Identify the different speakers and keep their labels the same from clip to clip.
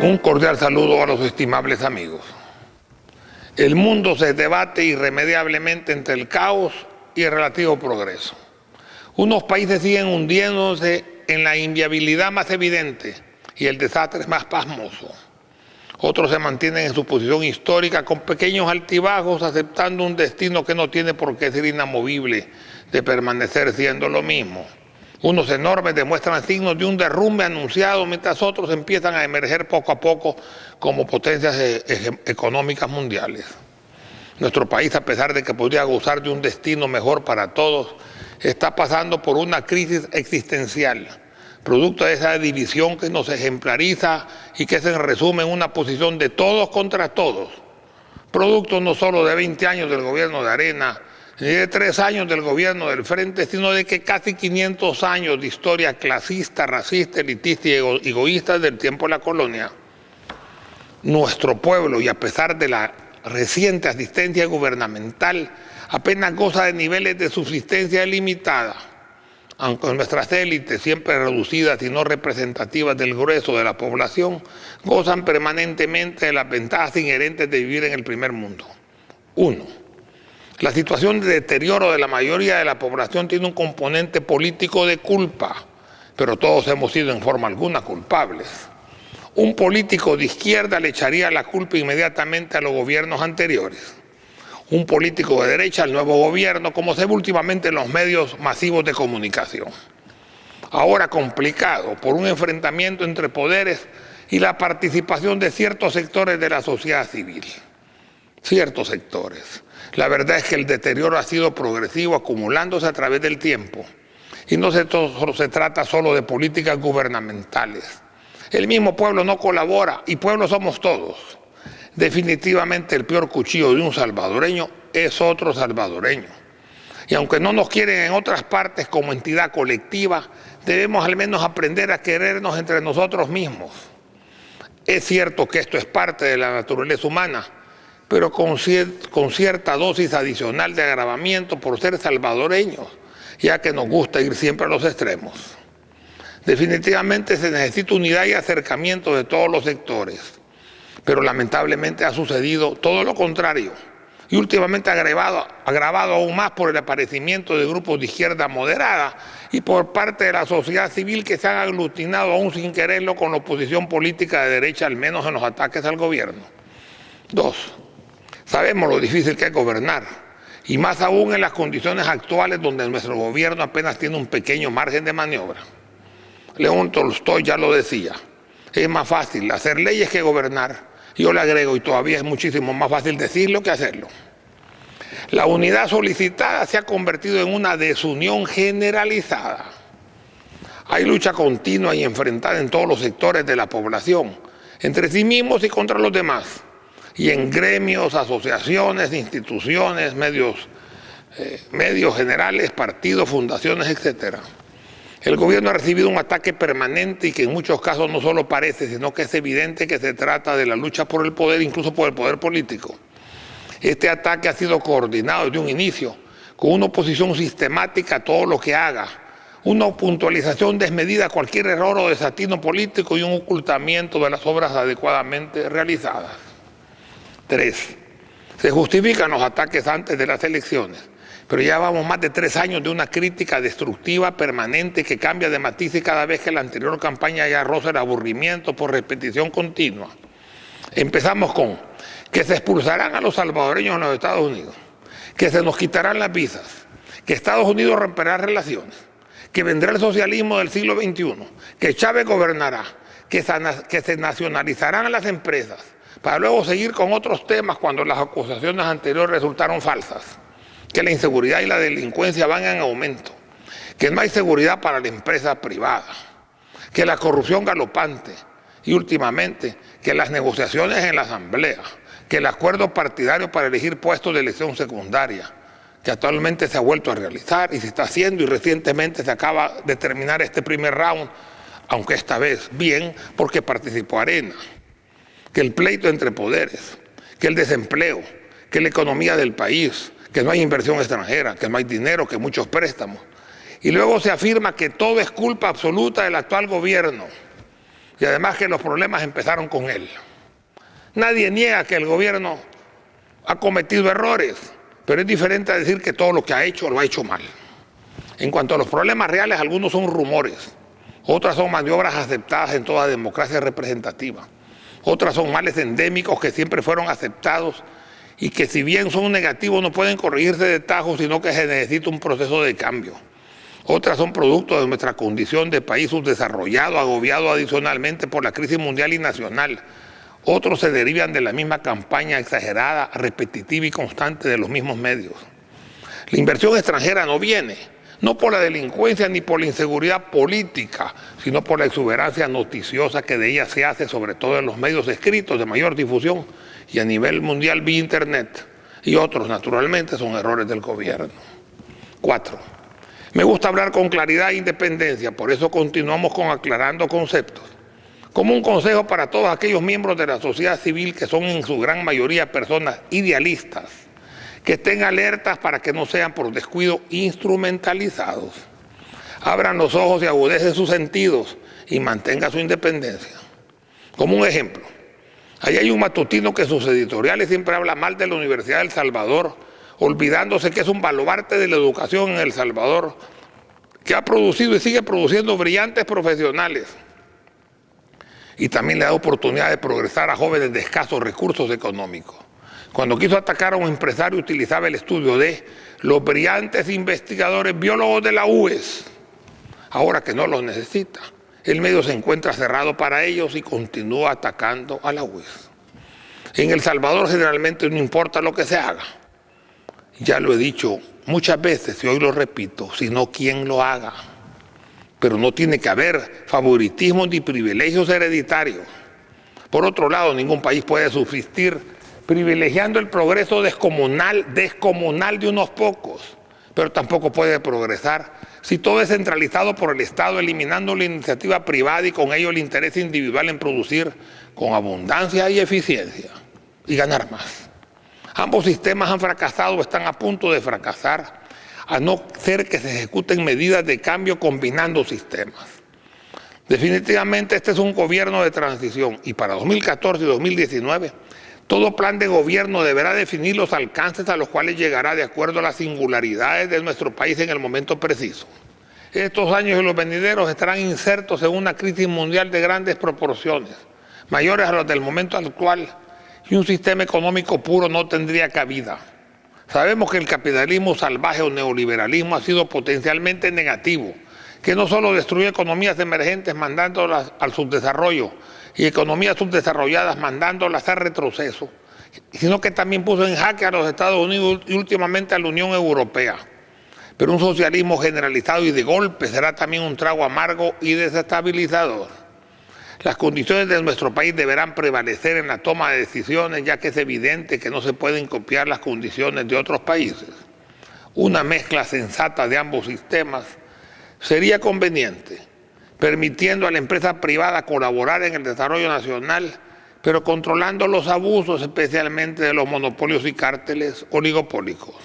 Speaker 1: Un cordial saludo a los estimables amigos. El mundo se debate irremediablemente entre el caos y el relativo progreso. Unos países siguen hundiéndose en la inviabilidad más evidente y el desastre más pasmoso. Otros se mantienen en su posición histórica con pequeños altibajos, aceptando un destino que no tiene por qué ser inamovible de permanecer siendo lo mismo. Unos enormes demuestran signos de un derrumbe anunciado, mientras otros empiezan a emerger poco a poco como potencias económicas mundiales. Nuestro país, a pesar de que podría gozar de un destino mejor para todos, está pasando por una crisis existencial, producto de esa división que nos ejemplariza y que se resume en una posición de todos contra todos, producto no solo de 20 años del gobierno de Arena, ni de 3 años del gobierno del Frente, sino de que casi 500 años de historia clasista, racista, elitista y egoísta del tiempo de la colonia. Nuestro pueblo, y a pesar de la reciente asistencia gubernamental, apenas goza de niveles de subsistencia limitada, aunque nuestras élites, siempre reducidas y no representativas del grueso de la población, gozan permanentemente de las ventajas inherentes de vivir en el primer mundo. 1. La situación de deterioro de la mayoría de la población tiene un componente político de culpa, pero todos hemos sido en forma alguna culpables. Un político de izquierda le echaría la culpa inmediatamente a los gobiernos anteriores. Un político de derecha al nuevo gobierno, como se ve últimamente en los medios masivos de comunicación. Ahora complicado por un enfrentamiento entre poderes y la participación de ciertos sectores de la sociedad civil. Ciertos sectores. La verdad es que el deterioro ha sido progresivo, acumulándose a través del tiempo. Y no se trata solo de políticas gubernamentales. El mismo pueblo no colabora, y pueblo somos todos. Definitivamente el peor cuchillo de un salvadoreño es otro salvadoreño. Y aunque no nos quieren en otras partes como entidad colectiva, debemos al menos aprender a querernos entre nosotros mismos. Es cierto que esto es parte de la naturaleza humana, pero con cierta dosis adicional de agravamiento por ser salvadoreños, ya que nos gusta ir siempre a los extremos. Definitivamente se necesita unidad y acercamiento de todos los sectores, pero lamentablemente ha sucedido todo lo contrario, y últimamente agravado aún más por el aparecimiento de grupos de izquierda moderada y por parte de la sociedad civil que se han aglutinado aún sin quererlo con la oposición política de derecha, al menos en los ataques al gobierno. 2. Sabemos lo difícil que es gobernar, y más aún en las condiciones actuales donde nuestro gobierno apenas tiene un pequeño margen de maniobra. León Tolstoy ya lo decía, es más fácil hacer leyes que gobernar. Yo le agrego, y todavía es muchísimo más fácil decirlo que hacerlo. La unidad solicitada se ha convertido en una desunión generalizada. Hay lucha continua y enfrentada en todos los sectores de la población, entre sí mismos y contra los demás, y en gremios, asociaciones, instituciones, medios generales, partidos, fundaciones, etc. El gobierno ha recibido un ataque permanente y que en muchos casos no solo parece, sino que es evidente que se trata de la lucha por el poder, incluso por el poder político. Este ataque ha sido coordinado desde un inicio, con una oposición sistemática a todo lo que haga, una puntualización desmedida a cualquier error o desatino político y un ocultamiento de las obras adecuadamente realizadas. 3. Se justifican los ataques antes de las elecciones, pero ya vamos más de 3 años de una crítica destructiva permanente que cambia de matiz y cada vez que la anterior campaña ya roza el aburrimiento por repetición continua. Empezamos con que se expulsarán a los salvadoreños en los Estados Unidos, que se nos quitarán las visas, que Estados Unidos romperá relaciones, que vendrá el socialismo del siglo XXI, que Chávez gobernará, que se nacionalizarán las empresas, para luego seguir con otros temas cuando las acusaciones anteriores resultaron falsas, que la inseguridad y la delincuencia van en aumento, que no hay seguridad para la empresa privada, que la corrupción galopante y últimamente que las negociaciones en la asamblea, que el acuerdo partidario para elegir puestos de elección secundaria, que actualmente se ha vuelto a realizar y se está haciendo y recientemente se acaba de terminar este primer round, aunque esta vez bien porque participó Arena, que el pleito entre poderes, que el desempleo, que la economía del país, que no hay inversión extranjera, que no hay dinero, que muchos préstamos. Y luego se afirma que todo es culpa absoluta del actual gobierno. y además que los problemas empezaron con él. Nadie niega que el gobierno ha cometido errores, pero es diferente a decir que todo lo que ha hecho lo ha hecho mal. En cuanto a los problemas reales, algunos son rumores, otras son maniobras aceptadas en toda democracia representativa, otras son males endémicos que siempre fueron aceptados y que si bien son negativos no pueden corregirse de tajo, sino que se necesita un proceso de cambio. Otras son producto de nuestra condición de país subdesarrollado, agobiado adicionalmente por la crisis mundial y nacional. Otros se derivan de la misma campaña exagerada, repetitiva y constante de los mismos medios. La inversión extranjera no viene, no por la delincuencia ni por la inseguridad política, sino por la exuberancia noticiosa que de ella se hace, sobre todo en los medios escritos de mayor difusión y a nivel mundial vía internet. Y otros, naturalmente, son errores del gobierno. 4. Me gusta hablar con claridad e independencia, por eso continuamos con aclarando conceptos. Como un consejo para todos aquellos miembros de la sociedad civil que son en su gran mayoría personas idealistas, que estén alertas para que no sean por descuido instrumentalizados. Abran los ojos y agudecen sus sentidos y mantengan su independencia. Como un ejemplo, ahí hay un matutino que en sus editoriales siempre habla mal de la Universidad de El Salvador, olvidándose que es un baluarte de la educación en El Salvador, que ha producido y sigue produciendo brillantes profesionales. Y también le da oportunidad de progresar a jóvenes de escasos recursos económicos. Cuando quiso atacar a un empresario utilizaba el estudio de los brillantes investigadores biólogos de la UES. Ahora que no los necesita, el medio se encuentra cerrado para ellos y continúa atacando a la UES. En El Salvador generalmente no importa lo que se haga. Ya lo he dicho muchas veces y hoy lo repito, sino quién lo haga. Pero no tiene que haber favoritismos ni privilegios hereditarios. Por otro lado, ningún país puede subsistir privilegiando el progreso descomunal de unos pocos, pero tampoco puede progresar si todo es centralizado por el Estado, eliminando la iniciativa privada y con ello el interés individual en producir con abundancia y eficiencia y ganar más. Ambos sistemas han fracasado o están a punto de fracasar, a no ser que se ejecuten medidas de cambio combinando sistemas. Definitivamente este es un gobierno de transición y para 2014 y 2019 todo plan de gobierno deberá definir los alcances a los cuales llegará de acuerdo a las singularidades de nuestro país en el momento preciso. Estos años y los venideros estarán insertos en una crisis mundial de grandes proporciones, mayores a las del momento actual, y un sistema económico puro no tendría cabida. Sabemos que el capitalismo salvaje o neoliberalismo ha sido potencialmente negativo, que no solo destruye economías emergentes mandándolas al subdesarrollo y economías subdesarrolladas mandándolas al retroceso, sino que también puso en jaque a los Estados Unidos y últimamente a la Unión Europea. Pero un socialismo generalizado y de golpe será también un trago amargo y desestabilizador. Las condiciones de nuestro país deberán prevalecer en la toma de decisiones, ya que es evidente que no se pueden copiar las condiciones de otros países. Una mezcla sensata de ambos sistemas sería conveniente, permitiendo a la empresa privada colaborar en el desarrollo nacional, pero controlando los abusos, especialmente de los monopolios y cárteles oligopólicos.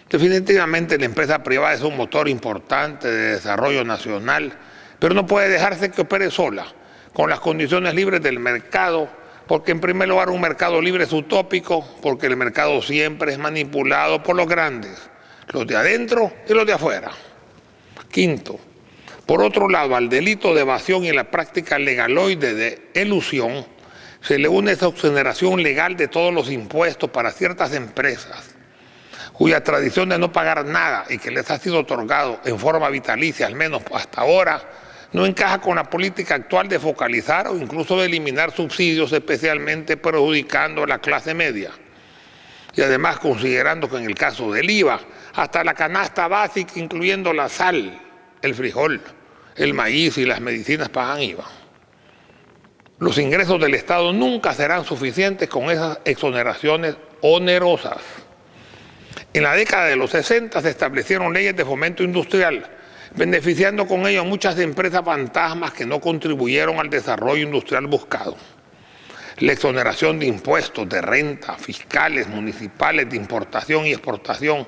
Speaker 1: Definitivamente la empresa privada es un motor importante de desarrollo nacional, pero no puede dejarse que opere sola, con las condiciones libres del mercado, porque en primer lugar un mercado libre es utópico, porque el mercado siempre es manipulado por los grandes, los de adentro y los de afuera. 5. Por otro lado, al delito de evasión y la práctica legaloide de elusión, se le une esa exoneración legal de todos los impuestos para ciertas empresas, cuya tradición de no pagar nada y que les ha sido otorgado en forma vitalicia, al menos hasta ahora, no encaja con la política actual de focalizar o incluso de eliminar subsidios, especialmente perjudicando a la clase media. Y además considerando que en el caso del IVA, hasta la canasta básica, incluyendo la sal, el frijol, el maíz y las medicinas pagan IVA. Los ingresos del Estado nunca serán suficientes con esas exoneraciones onerosas. En la década de los 60 se establecieron leyes de fomento industrial, beneficiando con ello a muchas empresas fantasmas que no contribuyeron al desarrollo industrial buscado. La exoneración de impuestos, de renta, fiscales, municipales, de importación y exportación,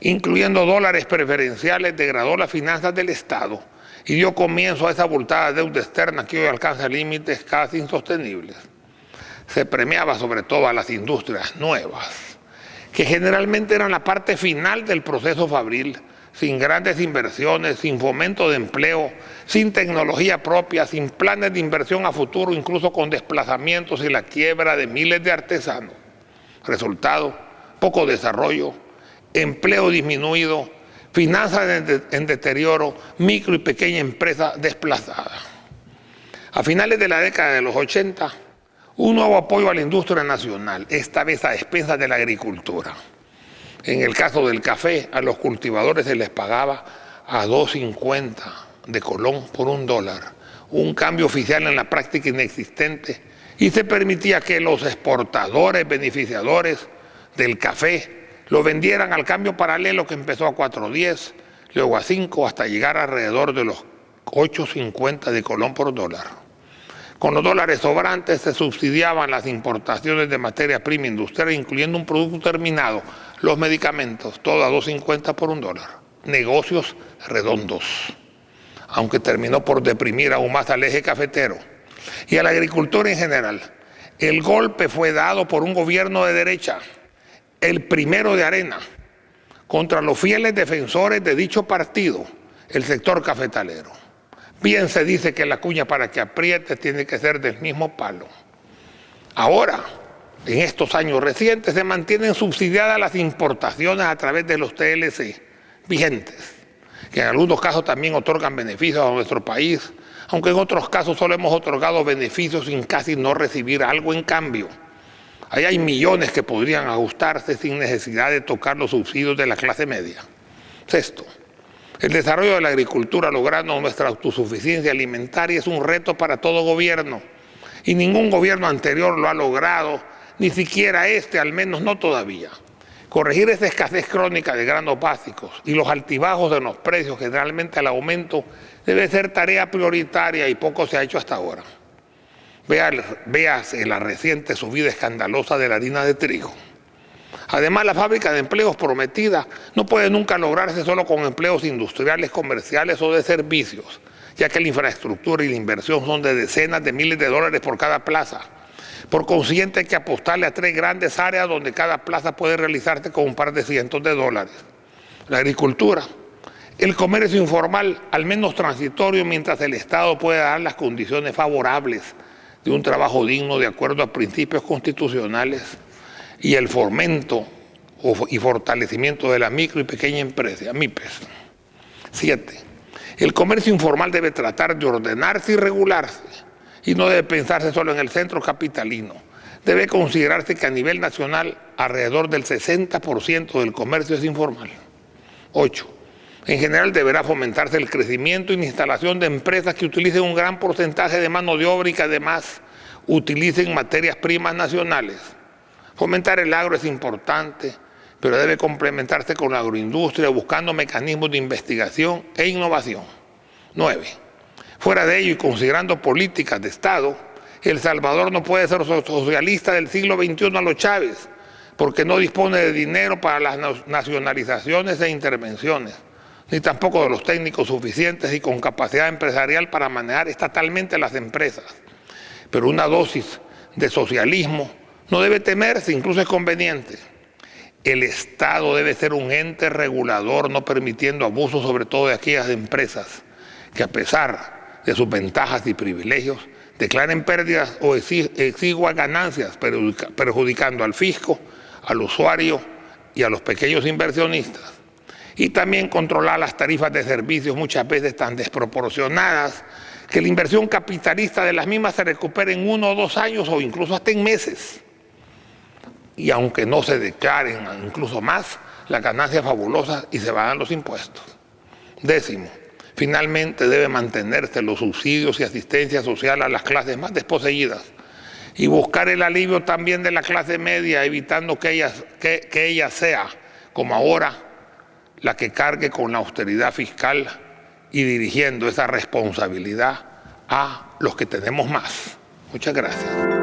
Speaker 1: incluyendo dólares preferenciales, degradó las finanzas del Estado y dio comienzo a esa abultada deuda externa que hoy alcanza límites casi insostenibles. Se premiaba sobre todo a las industrias nuevas, que generalmente eran la parte final del proceso fabril, sin grandes inversiones, sin fomento de empleo, sin tecnología propia, sin planes de inversión a futuro, incluso con desplazamientos y la quiebra de miles de artesanos. Resultado, poco desarrollo, empleo disminuido, finanzas en deterioro, micro y pequeña empresa desplazada. A finales de la década de los 80, un nuevo apoyo a la industria nacional, esta vez a expensas de la agricultura. En el caso del café, a los cultivadores se les pagaba a 2.50 de Colón por $1, un cambio oficial en la práctica inexistente, y se permitía que los exportadores beneficiadores del café lo vendieran al cambio paralelo que empezó a 4.10, luego a 5, hasta llegar alrededor de los 8.50 de Colón por $1. Con los dólares sobrantes se subsidiaban las importaciones de materia prima industrial, incluyendo un producto terminado, los medicamentos, todo a 2.50 por $1. Negocios redondos, aunque terminó por deprimir aún más al eje cafetero y a la agricultura en general. El golpe fue dado por un gobierno de derecha, el primero de Arena, contra los fieles defensores de dicho partido, el sector cafetalero. Bien se dice que la cuña para que apriete tiene que ser del mismo palo. Ahora, en estos años recientes, se mantienen subsidiadas las importaciones a través de los TLC vigentes, que en algunos casos también otorgan beneficios a nuestro país, aunque en otros casos solo hemos otorgado beneficios sin casi no recibir algo en cambio. Ahí hay millones que podrían ajustarse sin necesidad de tocar los subsidios de la clase media. Sexto, el desarrollo de la agricultura logrando nuestra autosuficiencia alimentaria es un reto para todo gobierno, y ningún gobierno anterior lo ha logrado, ni siquiera este, al menos no todavía. Corregir esa escasez crónica de granos básicos y los altibajos de los precios, generalmente al aumento, debe ser tarea prioritaria y poco se ha hecho hasta ahora. Véase la reciente subida escandalosa de la harina de trigo. Además, la fábrica de empleos prometida no puede nunca lograrse solo con empleos industriales, comerciales o de servicios, ya que la infraestructura y la inversión son de decenas de miles de dólares por cada plaza. Por consiguiente, hay que apostarle a 3 grandes áreas donde cada plaza puede realizarse con un par de cientos de dólares. La agricultura, el comercio informal, al menos transitorio, mientras el Estado puede dar las condiciones favorables de un trabajo digno de acuerdo a principios constitucionales, y el fomento y fortalecimiento de la micro y pequeña empresa, MIPES. 7. El comercio informal debe tratar de ordenarse y regularse, y no debe pensarse solo en el centro capitalino. Debe considerarse que a nivel nacional alrededor del 60% del comercio es informal. 8. En general deberá fomentarse el crecimiento y la instalación de empresas que utilicen un gran porcentaje de mano de obra y que además utilicen materias primas nacionales. Fomentar el agro es importante, pero debe complementarse con la agroindustria buscando mecanismos de investigación e innovación. 9. Fuera de ello y considerando políticas de Estado, El Salvador no puede ser socialista del siglo XXI a los Chávez, porque no dispone de dinero para las nacionalizaciones e intervenciones, ni tampoco de los técnicos suficientes y con capacidad empresarial para manejar estatalmente las empresas. Pero una dosis de socialismo no debe temerse, incluso es conveniente. El Estado debe ser un ente regulador, no permitiendo abusos, sobre todo de aquellas empresas que, a pesar de sus ventajas y privilegios, declaren pérdidas o exiguas ganancias, perjudicando al fisco, al usuario y a los pequeños inversionistas. Y también controlar las tarifas de servicios, muchas veces tan desproporcionadas, que la inversión capitalista de las mismas se recupere en 1 o 2 años o incluso hasta en meses. Y aunque no se declaren incluso más, las ganancias fabulosas y se pagan los impuestos. 10. Finalmente debe mantenerse los subsidios y asistencia social a las clases más desposeídas y buscar el alivio también de la clase media, evitando que ella sea, como ahora, la que cargue con la austeridad fiscal y dirigiendo esa responsabilidad a los que tenemos más. Muchas gracias.